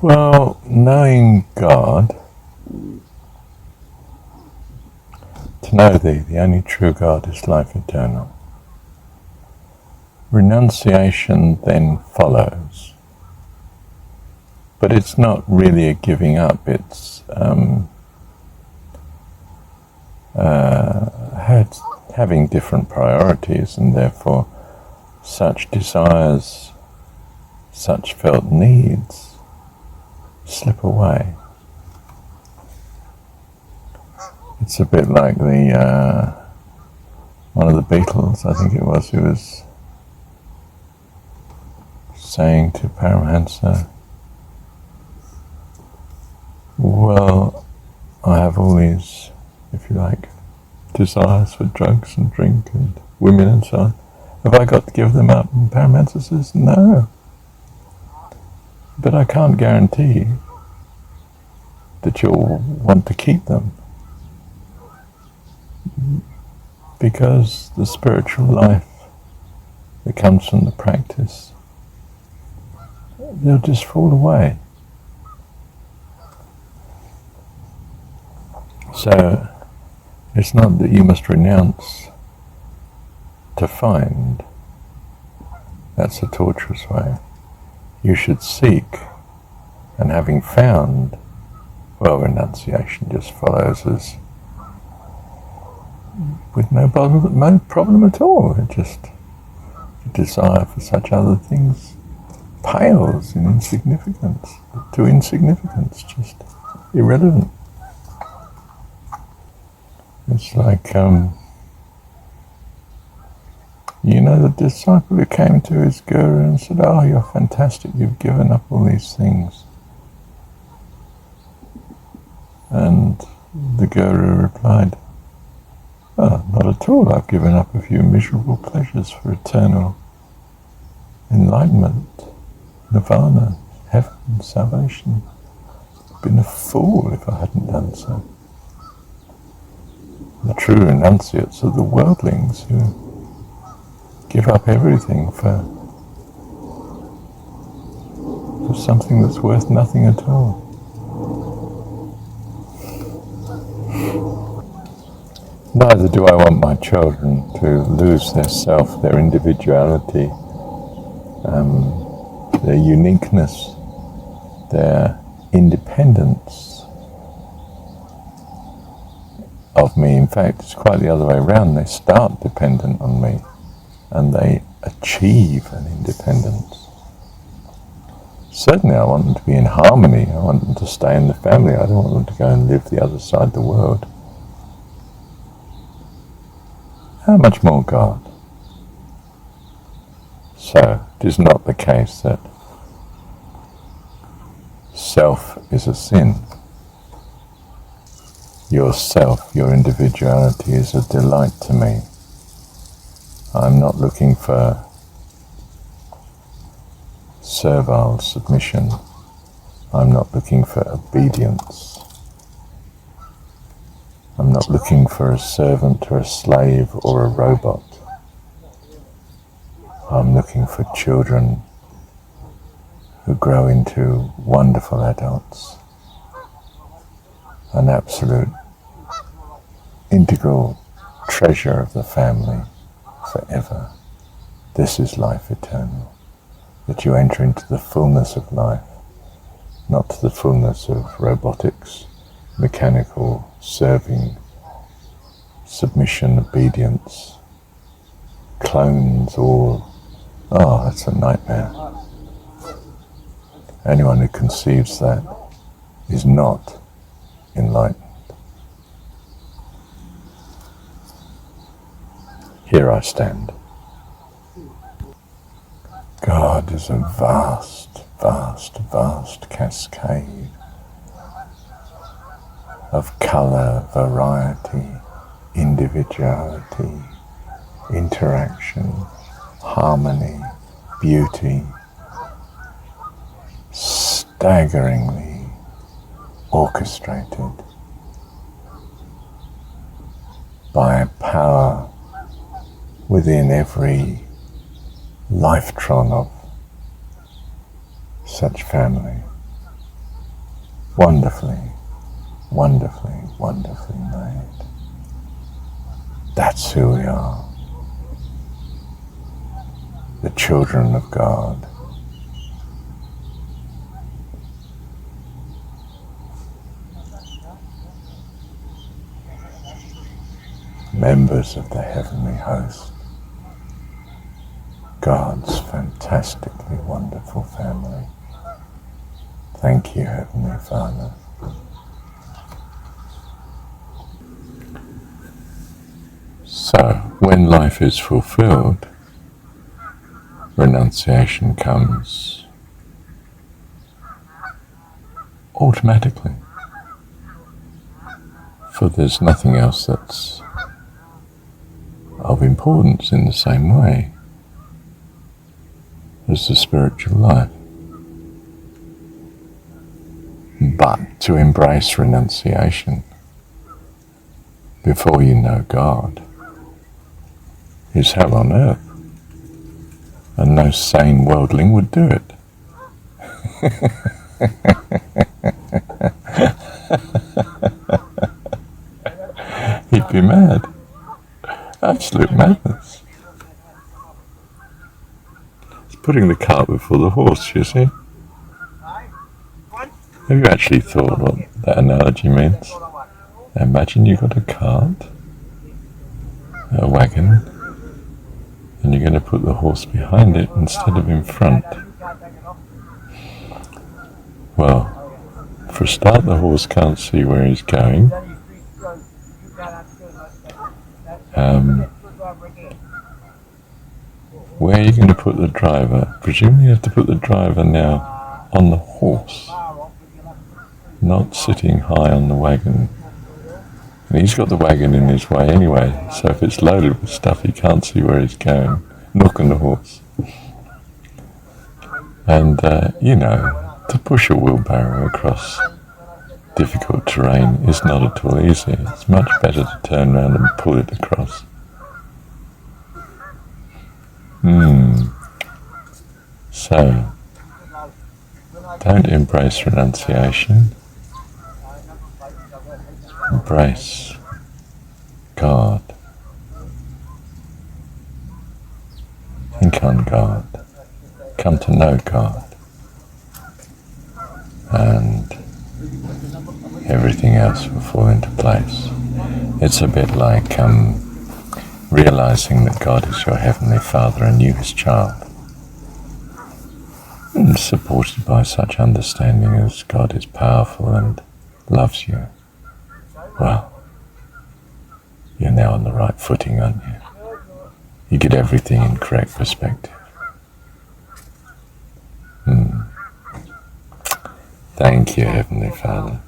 Well, knowing God, to know Thee, the only true God, is life eternal. Renunciation then follows, but it's not really a giving up. It's having different priorities, and therefore such desires, such felt needs slip away. It's a bit like the one of the Beatles, I think it was, who was saying to Paramahansa, well, I have all these, if you like, desires for drugs and drink and women and so on. Have I got to give them up? And Paramahansa says, no. But I can't guarantee that you'll want to keep them, because the spiritual life that comes from the practice, they'll just fall away. So it's not that you must renounce to find. That's a torturous way. You should seek, and having found, well, renunciation just follows as with no problem at all. It just, the desire for such other things pales in insignificance, to insignificance, just irrelevant. It's like, the disciple who came to his guru and said, oh, you're fantastic, you've given up all these things. And the guru replied, oh, not at all, I've given up a few miserable pleasures for eternal enlightenment, nirvana, heaven, salvation. I'd been a fool if I hadn't done so. The true renunciates are the worldlings who give up everything for something that's worth nothing at all. Neither do I want my children to lose their self, their individuality, their uniqueness, their independence of me. In fact, it's quite the other way around. They start dependent on me, and they achieve an independence. Certainly I want them to be in harmony. I want them to stay in the family. I don't want them to go and live the other side of the world. How much more God? So, it is not the case that self is a sin. Your self, your individuality is a delight to me. I'm not looking for servile submission. I'm not looking for obedience. I'm not looking for a servant or a slave or a robot. I'm looking for children who grow into wonderful adults, an absolute integral treasure of the family forever. This is life eternal, that you enter into the fullness of life, not to the fullness of robotics, mechanical serving, submission, obedience, clones, all. Oh, that's a nightmare. Anyone who conceives that is not enlightened. Here I stand. God is a vast, vast, vast cascade of colour, variety, individuality, interaction, harmony, beauty, staggeringly orchestrated by a power within every lifetron of such family. wonderfully, wonderfully, wonderfully made. That's who we are. The children of God. Members of the heavenly host. God's fantastically wonderful family. Thank you, Heavenly Father. So, when life is fulfilled, renunciation comes automatically. For there's nothing else that's of importance in the same way as the spiritual life. But to embrace renunciation before you know God is hell on earth, and no sane worldling would do it. He'd be mad. Absolute madness. It's putting the cart before the horse, you see. Have you actually thought what that analogy means? Imagine you've got a cart, a wagon, and you're going to put the horse behind it instead of in front. Well, for a start, the horse can't see where he's going. Where are you going to put the driver? Presumably you have to put the driver now on the horse, not sitting high on the wagon. And he's got the wagon in his way anyway, so if it's loaded with stuff he can't see where he's going. Knock on the horse. And, to push a wheelbarrow across difficult terrain is not at all easy. It's much better to turn around and pull it across. So, don't embrace renunciation. Embrace God. Think on God. Come to know God. And everything else will fall into place. It's a bit like realizing that God is your Heavenly Father and you His child. And supported by such understanding as God is powerful and loves you. Well, you're now on the right footing, aren't you? You get everything in correct perspective. Thank you, Heavenly Father.